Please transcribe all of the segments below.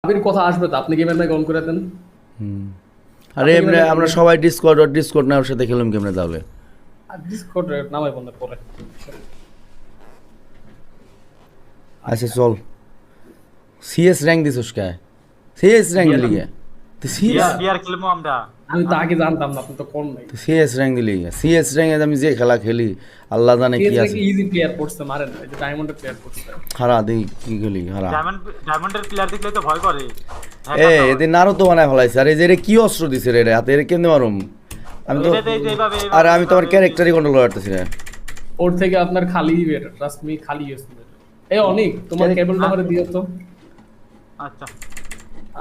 আবির কথা আসবে তো, আপনি গেমের মাইক অন করে দেন। আরে এমনি আমরা সবাই ডিসকর্ড না ওর সাথে খেলুম কেমনে তাহলে? আর ডিসকর্ড নামাই বন্ধ পরে। আচ্ছা চল, সিএস র্যাঙ্ক দিছস কে? সিএস র্যাঙ্ক দিলি কে? তুই সিএস বিয়ার খেলবো আমরা। আমি তো আগে জানতাম না, আপনি তো কোন নাই। তুই সিএস র্যাঙ্ক দিলি কে? সিএস র্যাঙ্কে আমি যে খেলা খেলি আল্লাহ জানে কি আছে। ইজি প্লেয়ার পড়ছে মারেন, এই যে ডায়মন্ডের প্লেয়ার পড়ছে। হারা দেই কি খেলি হারা। ডায়মন্ডের প্লেয়ার দেখলে তো ভয় করে। এদের নারও তো বানায় ফেলাইছে। আর এই যে এরে কি অস্ত্র দিছে রে হাতে, এর কেমনে মারুম আমি তো? আরে আমি তো আমার ক্যারেক্টারই কন্ট্রোল করতে পারতেছি না। ওর থেকে আপনার খালি বেটার, ট্রাস্ট মি, খালি ইউজ বেটার। এই অনেক তোমার কেবল নাম্বার দিও তো। আচ্ছা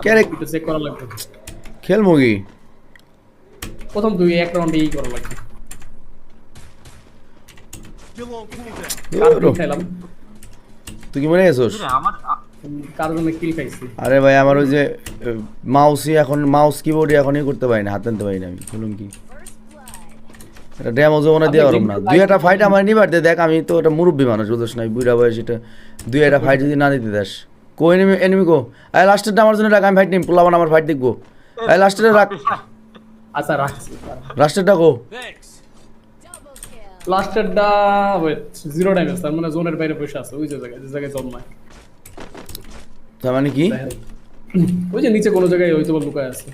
ক্যারেক্টার চেক করা লাগবে। খেলবো কি? প্রথম দুই এক রাউন্ডে এই করা লাগবে। কার খেলাম? তুই কি মনে গেছোস? আমার কার জন্য কিল খাইছি? আরে ভাই আমার ওই যে মাউসই এখন মাউস কিবোর্ডই এখনই করতে পারি না, হাত আনতে পারি না আমি। বলুন কি এটা ড্যামো জোনে দেওয়া পারব না। দুই একটা ফাইট আমার নিবার দে, দেখ আমি তো এটা মুরব্বী মানুষ বুঝছ না, বুড়া বয়স এটা। দুই একটা ফাইট যদি না দিতে দাস কো এনিমি কো আই লাস্টেরটা আমার জন্য রাখ, আমি ফাইট নিম, পোলাবান আমার ফাইট দেখবো। আই লাস্টেরটা রাখ, আচ্ছা রাখছি। লাস্টেরটা কো। লাস্টেরটা ওয়েট 0 ড্যামেজ, তার মানে জোনের বাইরে বসে আছে ওই যে জায়গায়, যে জায়গায় জন্মায়। তার মানে কি? ওই যে নিচে কোনো জায়গায় হয়তো লুকায় আছে,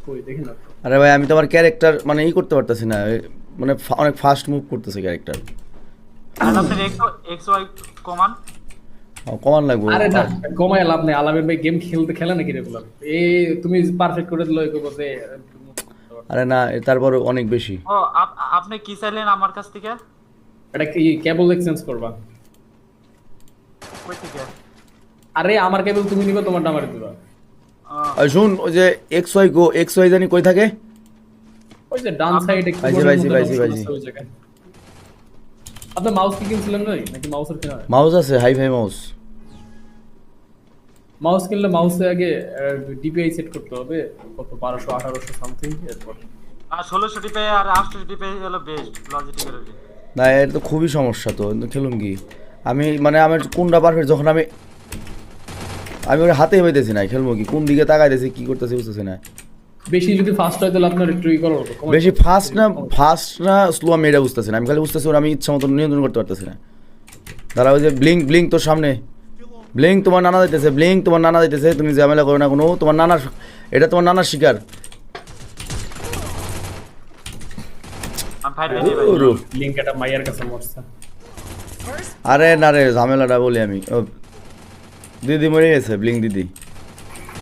কই দেখি না। আরে ভাই আমি তো আমার ক্যারেক্টার মানে ই করতে পারতেছি না, মানে অনেক ফাস্ট মুভ করতেছে ক্যারেক্টার। আপনার এক্স ওয়াই কমান কমান লাগবে। আরে না কমায় লাভ নেই, আলামিন ভাই গেম খেলে নাকি রেগুলার? এই তুমি পারফেক্ট করে দিলে কইবো যে। আরে না তারপর অনেক বেশি। ও আপনি কি চাইলেন আমার কাছ থেকে? এটা কি কেবল এক্সচেঞ্জ করবা? কই থেকে? আরে আমার কেবল তুমি নিবে, তোমারটা আমারে দিবা। আর শুন ওই যে এক্স ওয়াই গো, এক্স ওয়াই জানি কই থাকে? ওই যে ডান সাইডে পাইছি। ওই জায়গায়। আপনার মাউস কি কিনছিলেন নাকি মাউসের কেনা? মাউস আছে, হাই ফাই মাউস। মাউস কিনলে মাউসে আগে ডিপিআই সেট করতে হবে, কত 1200 1800 সামথিং, এরপর আর 1600 টিপে আর 800 টিপে হলো বেস্ট লজিটিকের। না এটা তো খুবই সমস্যা, তো খেলুম কি আমি? মানে আমার কোনটা পারফেক্ট যখন আমি ওর হাতে পাইতেছি না, খেলবো কি? কোন দিকে তাকাইতেছি কি করতেছি বুঝতেছি না। বেশি যদি ফাস্ট হয় তাহলে আপনার একটু ই করা হতো। বেশি ফাস্ট না স্লো আমি এটা বুঝতেছি না। আমি খালি বুঝতেছি ওর আমি ইচ্ছা মতো নিয়ন্ত্রণ করতে পারতেছি না। দাঁড়া ওই যে ব্লিঙ্ক তোর সামনে, ব্লিঙ্ক তোমার নানা দিতেছে, তুমি ঝামেলা করো না কোনো, তোমার নানা, এটা তোমার নানার শিকার। লিংক এটা মাইয়ার কাছে মরছে। আরে না রে ঝামেলাটা বলি আমি, দিদি মরে গেছে, ব্লিঙ্ক দিদি।